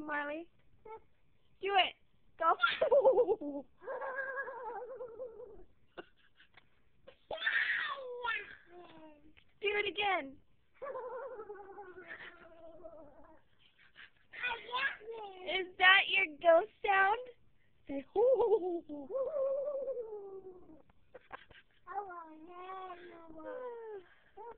Marlee. Do it. Go. Do it again. Is that your ghost sound? Say hoo.